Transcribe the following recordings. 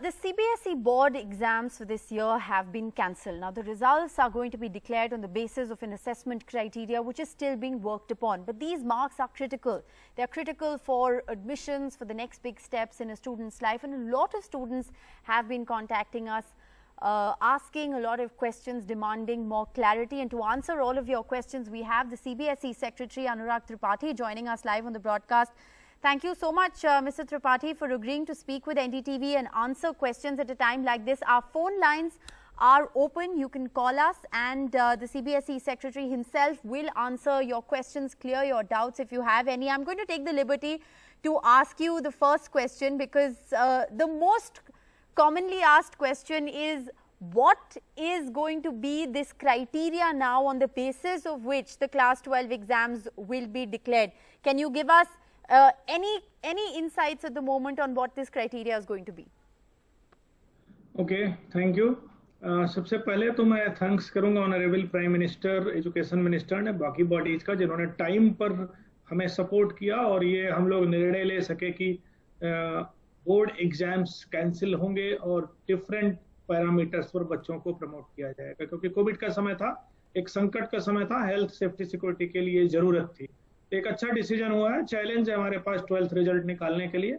the CBSE board exams for this year have been cancelled. Now, the results are going to be declared on the basis of an assessment criteria which is still being worked upon. But these marks are critical. They are critical for admissions, for the next big steps in a student's life. And a lot of students have been contacting us, asking a lot of questions, demanding more clarity. And to answer all of your questions, we have the CBSE Secretary Anurag Tripathi joining us live on the broadcast. Thank you so much, Mr. Tripathi, for agreeing to speak with NDTV and answer questions at a time like this. Our phone lines are open. You can call us, and the CBSE Secretary himself will answer your questions, clear your doubts if you have any. I'm going to take the liberty to ask you the first question, because the most commonly asked question is, what is going to be this criteria now on the basis of which the class 12 exams will be declared? Can you give us any insights at the moment on what this criteria is going to be? Okay, thank you. सबसे पहले तो मैं thanks करूंगा honourable prime minister, education minister ने, बाकी bodies का, जिन्होंने time पर हमें सपोर्ट किया और ये हम लोग निर्णय ले सके कि बोर्ड एग्जाम्स कैंसिल होंगे और डिफरेंट पैरामीटर्स पर बच्चों को प्रमोट किया जाएगा, क्योंकि कोविड का समय था, एक संकट का समय था, हेल्थ सेफ्टी सिक्योरिटी के लिए जरूरत थी। एक अच्छा डिसीजन हुआ है। चैलेंज है हमारे पास 12th रिजल्ट निकालने के लिए,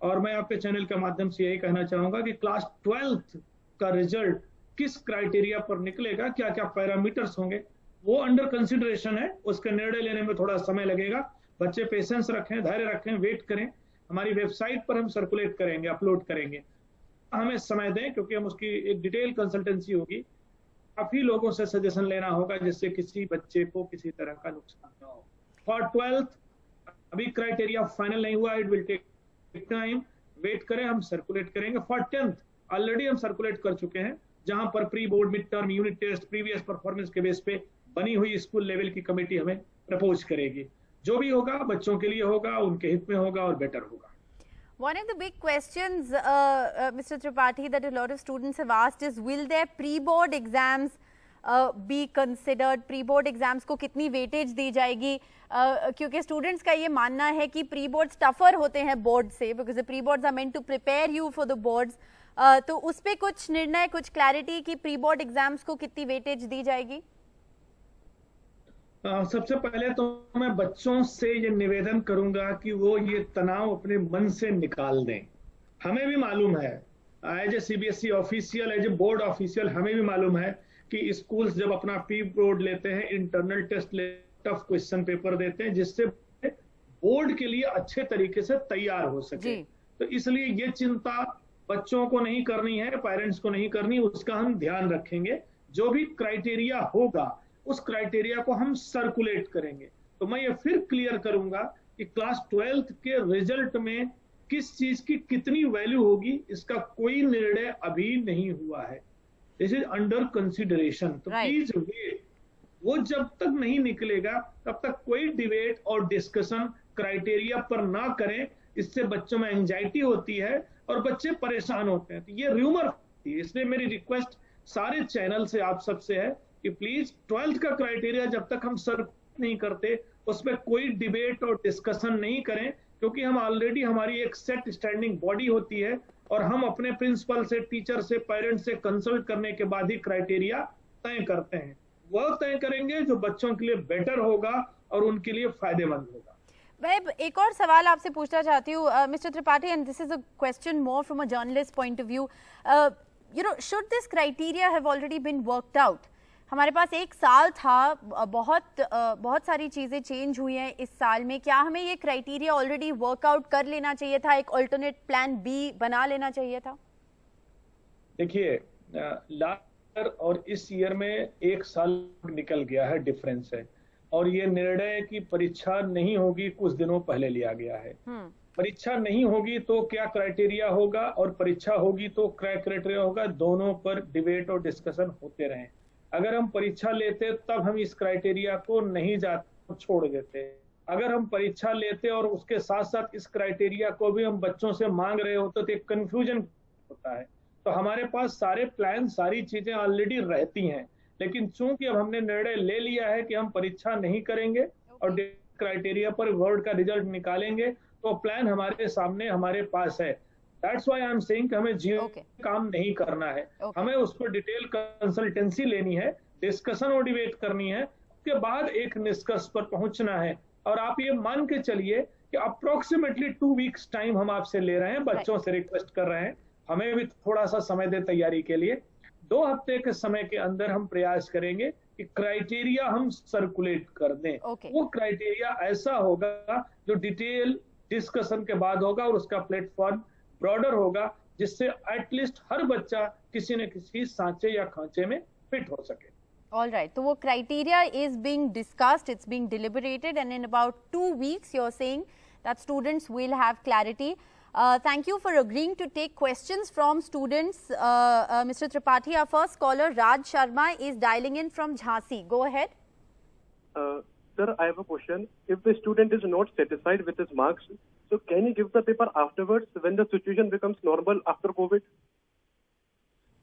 और मैं आपके चैनल के माध्यम से यही कहना चाहूंगा कि क्लास 12th का रिजल्ट किस क्राइटेरिया पर निकलेगा, क्या क्या पैरामीटर्स होंगे, वो अंडर कंसिडरेशन है। उसके निर्णय लेने में थोड़ा समय लगेगा। बच्चे पेशेंस रखें, धैर्य रखें, वेट करें। हमारी वेबसाइट पर हम सर्कुलेट करेंगे, अपलोड करेंगे। हमें समय दें, क्योंकि हम उसकी एक डिटेल कंसल्टेंसी होगी। काफी लोगों से सजेशन लेना होगा, जिससे किसी बच्चे को किसी तरह का नुकसान न हो। फॉर 12th अभी क्राइटेरिया फाइनल नहीं हुआ, it will take time, wait करें, हम सर्कुलेट करेंगे। फॉर 10th ऑलरेडी हम सर्कुलेट कर चुके हैं, जहां पर pre board, mid term, unit test, previous performance के बेस पे बनी हुई स्कूल लेवल की कमेटी हमें प्रपोज करेगी। जो भी होगा बच्चों के लिए होगा, उनके हित में होगा और बेटर होगा। One of the big questions, Mr. Tripathi, that a lot of students have asked is, will their pre-board exams be considered? Pre-board exams को कितनी वेटेज दी जाएगी? क्योंकि स्टूडेंट्स का ये मानना है कि प्री-बोर्ड्स टफर होते हैं बोर्ड से, because the preboards are meant to prepare you for the boards. तो उस पे कुछ निर्णय, कुछ क्लैरिटी कि प्री-बोर्ड एग्जाम्स को कितनी वेटेज दी जाएगी? सबसे पहले तो मैं बच्चों से ये निवेदन करूंगा कि वो ये तनाव अपने मन से निकाल दें। हमें भी मालूम है, as a CBSE official, as a board official, हमें भी मालूम है कि स्कूल्स जब अपना प्री बोर्ड लेते हैं, इंटरनल टेस्ट ले, टफ क्वेश्चन पेपर देते हैं, जिससे बोर्ड के लिए अच्छे तरीके से तैयार हो सके। तो इसलिए ये चिंता बच्चों को नहीं करनी है, पेरेंट्स को नहीं करनी, उसका हम ध्यान रखेंगे। जो भी क्राइटेरिया होगा उस क्राइटेरिया को हम सर्कुलेट करेंगे। तो मैं ये फिर क्लियर करूंगा कि क्लास 12th के रिजल्ट में किस चीज की कितनी वैल्यू होगी, इसका कोई निर्णय अभी नहीं हुआ है। This is under consideration. तो प्लीज वेट। वो जब तक नहीं निकलेगा तब तक कोई डिबेट और डिस्कशन क्राइटेरिया पर ना करें। इससे बच्चों में एंजाइटी होती है और बच्चे परेशान होते हैं। तो ये र्यूमर होती है। इसलिए मेरी रिक्वेस्ट सारे चैनल से, आप सबसे है कि प्लीज 12th का क्राइटेरिया जब तक हम सर्कुलेट नहीं करते, उसमें कोई डिबेट और डिस्कशन नहीं करें, क्योंकि हम ऑलरेडी, हमारी एक सेट स्टैंडिंग बॉडी होती है और हम अपने प्रिंसिपल से, टीचर से, पेरेंट्स से कंसल्ट करने के बाद ही क्राइटेरिया तय करते हैं। वह तय करेंगे जो बच्चों के लिए बेटर होगा और उनके लिए फायदेमंद होगा। मैं एक और सवाल आपसे पूछना चाहती हूँ, mister Tripathi, and this is a question more from a journalist point of view. You know, should this criteria have already been worked out? हमारे पास एक साल था, बहुत सारी चीजें चेंज हुई हैं इस साल में। क्या हमें ये क्राइटेरिया ऑलरेडी वर्कआउट कर लेना चाहिए था? एक अल्टरनेट प्लान बी बना लेना चाहिए था? देखिए, लास्ट ईयर और इस ईयर में एक साल निकल गया है, डिफरेंस है। और ये निर्णय की परीक्षा नहीं होगी कुछ दिनों पहले लिया गया है। परीक्षा नहीं होगी तो क्या क्राइटेरिया होगा, और परीक्षा होगी तो क्या क्राइटेरिया होगा, दोनों पर डिबेट और डिस्कशन होते रहे। अगर हम परीक्षा लेते तब हम इस क्राइटेरिया को नहीं जाते, छोड़ देते। अगर हम परीक्षा लेते और उसके साथ साथ इस क्राइटेरिया को भी हम बच्चों से मांग रहे होते तो एक कंफ्यूजन होता है। तो हमारे पास सारे प्लान, सारी चीजें ऑलरेडी रहती हैं, लेकिन चूंकि अब हमने निर्णय ले लिया है कि हम परीक्षा नहीं करेंगे और क्राइटेरिया पर बोर्ड का रिजल्ट निकालेंगे, तो प्लान हमारे सामने, हमारे पास है। That's why I am saying कि हमें जियो काम नहीं करना है, हमें उस पर डिटेल कंसल्टेंसी लेनी है, डिस्कशन और डिबेट करनी है, उसके बाद एक निष्कर्ष पर पहुंचना है। और आप ये मान के चलिए कि अप्रोक्सीमेटली 2 वीक्स टाइम हम आपसे ले रहे हैं, बच्चों से रिक्वेस्ट कर रहे हैं, हमें भी थोड़ा सा समय दे तैयारी के लिए। 2 हफ्ते के समय के अंदर हम प्रयास करेंगे कि क्राइटेरिया हम सर्कुलेट कर दें। वो क्राइटेरिया ऐसा होगा जो डिटेल डिस्कशन के बाद होगा और उसका प्लेटफॉर्म ब्रॉडर होगा, जिससे एटलीस्ट हर बच्चा किसी न किसी सांचे या खांचे में फिट हो सके। All right. So, what criteria is being discussed, it's being deliberated, and in about 2 weeks, you're saying that students will have clarity. Thank you for agreeing to take questions from students. Mr. Tripathi, our first caller, Raj Sharma, is dialing in from Jhansi. Go ahead. Sir, I have a question. If the student is not satisfied with his marks, so can he give the paper afterwards when the situation becomes normal after COVID?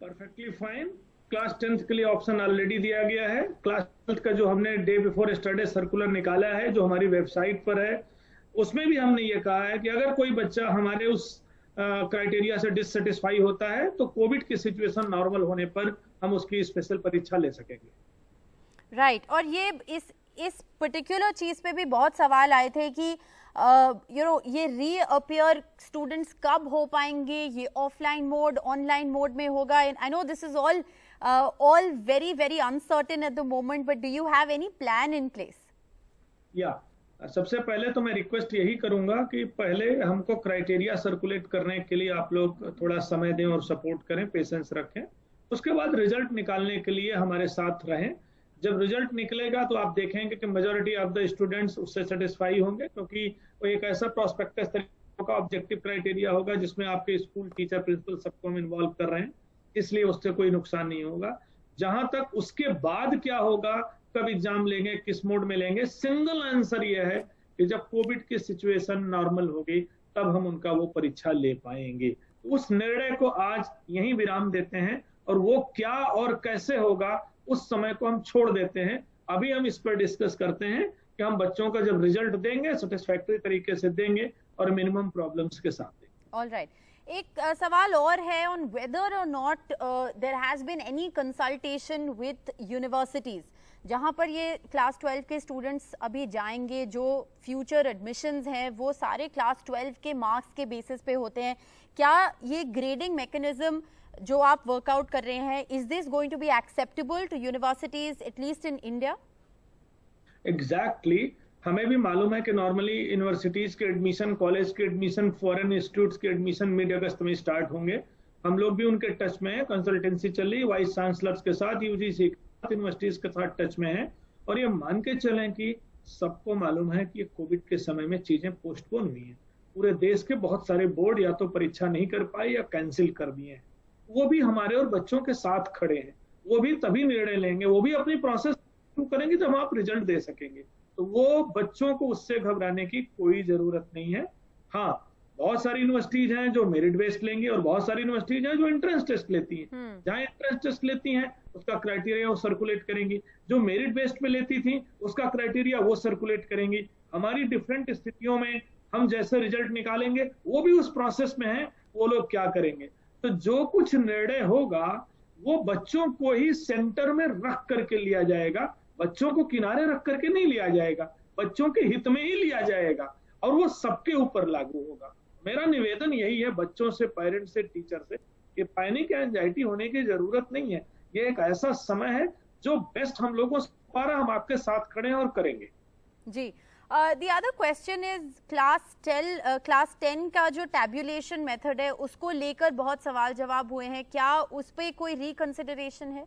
Perfectly fine. Class 10th के लिए option already दिया गया है। Class 12th का जो हमने day before yesterday circular निकाला है, जो हमारी वेबसाइट पर है, उसमें भी हमने ये कहा है कि अगर कोई बच्चा हमारे उस क्राइटेरिया से डिससेटिस्फाई होता है तो कोविड की सिचुएशन नॉर्मल होने पर हम उसकी स्पेशल परीक्षा ले सकेंगे। राइट। और ये इस पर्टिकुलर चीज पे भी बहुत सवाल आए थे कि ये रीअपियर स्टूडेंट्स कब हो पाएंगे, ये ऑफलाइन मोड ऑनलाइन मोड में होगा। I know this is all very uncertain at the moment, but do you have any plan in place? सबसे पहले तो मैं रिक्वेस्ट यही करूंगा कि पहले हमको क्राइटेरिया सर्कुलेट करने के लिए आप लोग थोड़ा समय दें और सपोर्ट करें, पेशेंस रखें। उसके बाद रिजल्ट निकालने के लिए हमारे साथ रहें। जब रिजल्ट निकलेगा तो आप देखेंगे कि मेजॉरिटी ऑफ द स्टूडेंट्स उससे सेटिस्फाई होंगे, क्योंकि वो एक ऐसा प्रोस्पेक्टस तरीके का ऑब्जेक्टिव क्राइटेरिया होगा जिसमें आपके स्कूल टीचर प्रिंसिपल सबको हम इन्वॉल्व कर रहे हैं, इसलिए उससे कोई नुकसान नहीं होगा। जहां तक उसके बाद क्या होगा, कब एग्जाम लेंगे, किस मोड में लेंगे, सिंगल आंसर यह है कि जब कोविड की सिचुएशन नॉर्मल होगी तब हम उनका वो परीक्षा ले पाएंगे। उस निर्णय को आज यहीं विराम देते हैं, और वो क्या और कैसे होगा उस समय को हम छोड़ देते हैं। अभी हम इस पर डिस्कस करते हैं कि हम बच्चों का जब रिजल्ट देंगे सेटिस्फैक्टरी तरीके से देंगे और मिनिमम प्रॉब्लम्स के साथ देंगे। ऑलराइट। एक सवाल और है on whether or not there has been any consultation with universities, जहां पर ये क्लास 12 के स्टूडेंट्स अभी जाएंगे, जो फ्यूचर एडमिशंस हैं वो सारे क्लास 12 के मार्क्स के बेसिस पे होते हैं। क्या ये ग्रेडिंग मैकेनिज्म जो आप वर्कआउट कर रहे हैं, is this going to be acceptable to universities at least in India? Exactly. हमें भी मालूम है कि नॉर्मली यूनिवर्सिटीज के एडमिशन, कॉलेज के एडमिशन, फॉरेन इंस्टीट्यूट्स के एडमिशन मिड अगस्त में स्टार्ट होंगे। हम लोग भी उनके टच में है, कंसल्टेंसी चल रही है वाइस चांसलर्स के साथ, यूजीसी के साथ, यूनिवर्सिटीज के साथ टच में है। और ये मान के चलें कि सबको मालूम है कि कोविड के समय में चीजें पोस्टपोन हुई हैं। पूरे देश के बहुत सारे बोर्ड या तो परीक्षा नहीं कर पाए या कैंसिल कर दिए हैं। वो भी हमारे और बच्चों के साथ खड़े हैं, वो भी तभी निर्णय लेंगे, वो भी अपनी प्रोसेस शुरू करेंगे जब आप रिजल्ट दे सकेंगे। तो वो बच्चों को उससे घबराने की कोई जरूरत नहीं है। हाँ, बहुत सारी यूनिवर्सिटीज हैं जो मेरिट बेस्ड लेंगी और बहुत सारी यूनिवर्सिटीज हैं जो एंट्रेंस टेस्ट लेती हैं। जहां एंट्रेंस टेस्ट लेती हैं उसका क्राइटेरिया वो सर्कुलेट करेंगी, जो मेरिट बेस्ड पे लेती थी उसका क्राइटेरिया वो सर्कुलेट करेंगी। हमारी डिफरेंट स्थितियों में हम जैसे रिजल्ट निकालेंगे वो भी उस प्रोसेस में है, वो लोग क्या करेंगे। तो जो कुछ निर्णय होगा वो बच्चों को ही सेंटर में रख करके लिया जाएगा, बच्चों को किनारे रख करके नहीं लिया जाएगा, बच्चों के हित में ही लिया जाएगा और वो सबके ऊपर लागू होगा। मेरा निवेदन यही है बच्चों से, पेरेंट्स से, टीचर से, कि पैनिक एंजाइटी होने की जरूरत नहीं है। ये एक ऐसा समय है जो बेस्ट हम लोगों से पारा, हम आपके साथ खड़े हैं और करेंगे। जी। The other question is class 10 का जो टैब्यूलेशन मेथड है उसको लेकर बहुत सवाल जवाब हुए हैं, क्या उस पर कोई रिकंसिडरेशन है?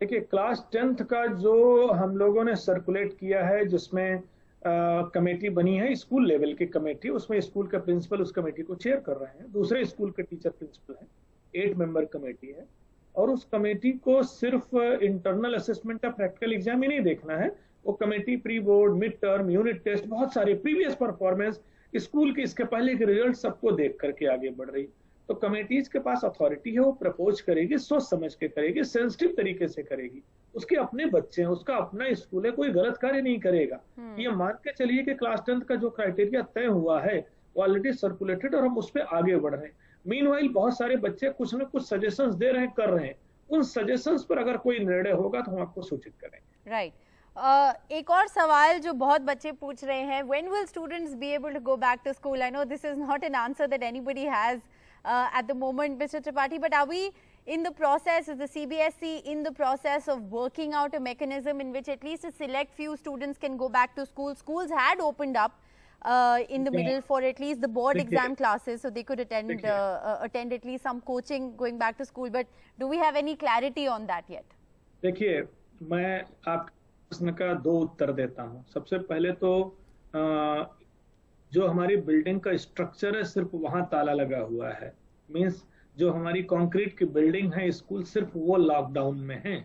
देखिए, क्लास 10th का जो हम लोगों ने सर्कुलेट किया है, जिसमें कमेटी बनी है, स्कूल लेवल की कमेटी, उसमें स्कूल के प्रिंसिपल उस कमेटी को चेयर कर रहे हैं, दूसरे स्कूल के टीचर प्रिंसिपल हैं, 8 मेंबर कमेटी है। और उस कमेटी को सिर्फ इंटरनल असेसमेंट या प्रैक्टिकल एग्जाम ही नहीं देखना है, वो committee pre board, mid term, unit test, बहुत सारे प्रीवियस परफॉर्मेंस, स्कूल के इसके पहले के रिजल्ट सबको देख करके आगे बढ़ रही। तो कमेटीज के पास अथॉरिटी है, वो प्रपोज करेगी, सोच समझ के करेगी, सेंसिटिव तरीके से करेगी। उसके अपने बच्चे हैं, उसका अपना स्कूल है, कोई गलत कार्य नहीं करेगा। ये मान के चलिए कि क्लास 10th का जो क्राइटेरिया तय हुआ है वो ऑलरेडी सर्कुलेटेड और हम उस पर आगे बढ़ रहे हैं। मीनवाइल बहुत सारे बच्चे कुछ ना कुछ सजेशंस दे रहे हैं, कर रहे हैं। उन सजेशंस पर अगर कोई निर्णय होगा तो हम आपको सूचित करेंगे। राइट। एक और सवाल जो बहुत बच्चे पूछ रहे हैं, when will students be able to go back to school? I know this is not an answer that anybody has at the moment, Mr. Tripathi, but are we in the process, is the CBSE in the process of working out a mechanism in which at least a select few students can go back to school? Schools had opened up in the middle for at least the board exam classes, so they could attend attend at least some coaching going back to school, but do we have any clarity on that yet? देखिए, मैं आपके प्रश्न का दो उत्तर देता हूं। सबसे पहले तो जो हमारी बिल्डिंग का स्ट्रक्चर है सिर्फ वहां ताला लगा हुआ है, मींस जो हमारी कंक्रीट की बिल्डिंग है स्कूल सिर्फ वो लॉकडाउन में है।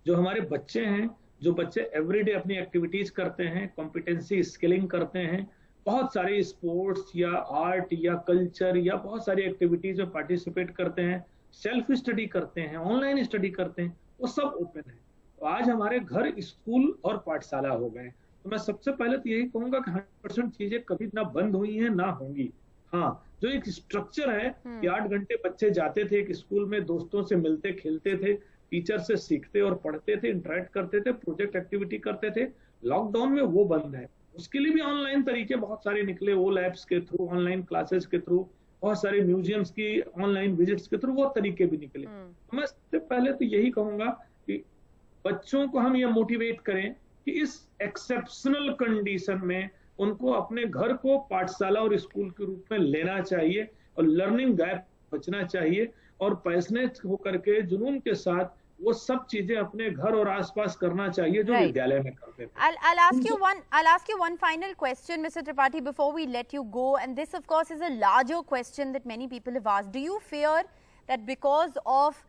जो हमारे बच्चे हैं, जो बच्चे एवरीडे अपनी एक्टिविटीज करते हैं, कॉम्पिटेंसी स्किलिंग करते हैं, बहुत सारे स्पोर्ट्स या आर्ट या कल्चर या बहुत सारी एक्टिविटीज में पार्टिसिपेट करते हैं, सेल्फ स्टडी करते हैं, ऑनलाइन स्टडी करते हैं, वो सब ओपन है। तो आज हमारे घर स्कूल और पाठशाला हो गए। तो मैं सबसे पहले तो यही कहूंगा कि 100% चीजें कभी ना बंद हुई हैं ना होंगी। हाँ, जो एक स्ट्रक्चर है कि 8 घंटे बच्चे जाते थे एक स्कूल में, दोस्तों से मिलते खेलते थे, टीचर से सीखते और पढ़ते थे, इंटरेक्ट करते थे, प्रोजेक्ट एक्टिविटी करते थे, लॉकडाउन में वो बंद है। उसके लिए भी ऑनलाइन तरीके बहुत सारे निकले, वो लैब्स के थ्रू, ऑनलाइन क्लासेस के थ्रू, बहुत सारे म्यूजियम्स की ऑनलाइन विजिट्स के थ्रू वो तरीके भी निकले। मैं सबसे पहले तो यही कहूंगा कि बच्चों को हम ये मोटिवेट करें कि इस एक्सेप्शनल कंडीशन में उनको अपने घर को पाठशाला और स्कूल के रूप में लेना चाहिए और लर्निंग गैप बचना चाहिए और पैशनेट होकर के जुनून के साथ वो सब चीजें अपने घर और आसपास करना चाहिए जो विद्यालय में करते थे। I'll ask you one final question, Mr. Tripathi, before we let you go, and this of course is a larger question that many people have asked. Do you fear that because of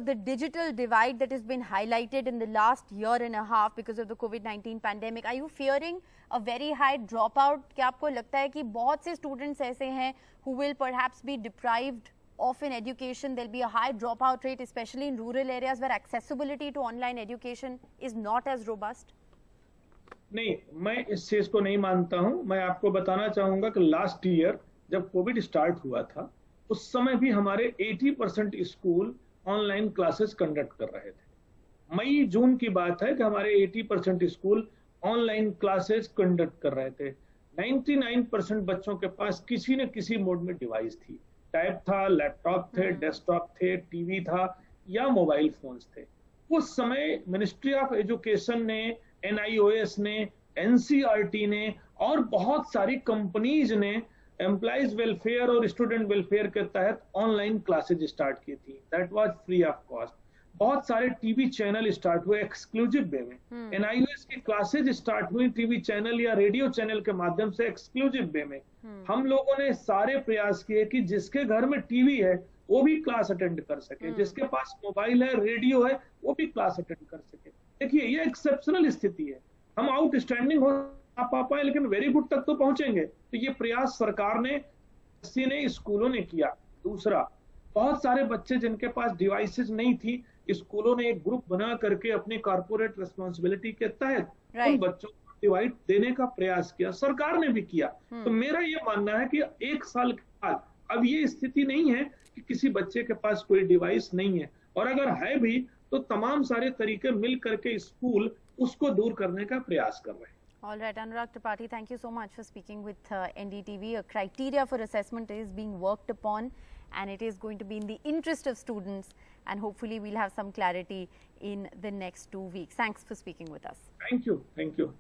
the digital divide that has been highlighted in the last year and a half because of the COVID-19 pandemic, are you fearing a very high dropout? क्या आपको लगता है कि बहुत से students ऐसे हैं who will perhaps be deprived of an education? There'll be a high dropout rate, especially in rural areas where accessibility to online education is not as robust. नहीं, मैं इस चीज को नहीं मानता हूं। मैं आपको बताना चाहूंगा कि लास्ट ईयर जब कोविड स्टार्ट हुआ था उस समय भी हमारे 80% स्कूल ऑनलाइन क्लासेस कंडक्ट कर रहे थे। मई जून की बात है कि हमारे 80% स्कूल ऑनलाइन क्लासेस कंडक्ट कर रहे थे। 99% बच्चों के पास किसी न किसी मोड में डिवाइस थी, टैब था, लैपटॉप थे, डेस्कटॉप थे, टीवी था या मोबाइल फोन्स थे। उस समय मिनिस्ट्री ऑफ एजुकेशन ने, NIOS ने, NCERT ने और बहुत सारी कंपनीज ने एम्प्लॉइज वेलफेयर और स्टूडेंट वेलफेयर के तहत ऑनलाइन क्लासेज स्टार्ट की थी। That was free of cost. बहुत सारे टीवी चैनल स्टार्ट हुए एक्सक्लूसिव वे में। NIOS की क्लासेज स्टार्ट हुई टीवी चैनल या रेडियो चैनल के माध्यम से एक्सक्लूसिव वे में। हम लोगों ने सारे प्रयास किए कि जिसके घर में टीवी है वो भी क्लास अटेंड कर सके, जिसके पास मोबाइल है, रेडियो है, वो भी क्लास अटेंड कर सके। देखिए, ये एक्सेप्शनल स्थिति है। हम आउटस्टैंडिंग हो पा पाए लेकिन वेरी गुड तक तो पहुंचेंगे। तो ये प्रयास सरकार ने, स्कूलों ने किया। दूसरा, बहुत सारे बच्चे जिनके पास डिवाइसेस नहीं थी, स्कूलों ने एक ग्रुप बना करके अपनी कॉर्पोरेट रिस्पॉन्सिबिलिटी के तहत उन बच्चों को डिवाइस देने का प्रयास किया। सरकार ने भी किया। तो मेरा ये मानना है कि 1 साल के बाद अब ये स्थिति नहीं है कि किसी बच्चे के पास कोई डिवाइस नहीं है, और अगर है भी तो तमाम सारे तरीके मिल करके स्कूल उसको दूर करने का प्रयास कर रहे हैं। All right, Anurag Tripathi, thank you so much for speaking with NDTV. A criteria for assessment is being worked upon and it is going to be in the interest of students, and hopefully we'll have some clarity in the next 2 weeks. Thanks for speaking with us. Thank you. Thank you.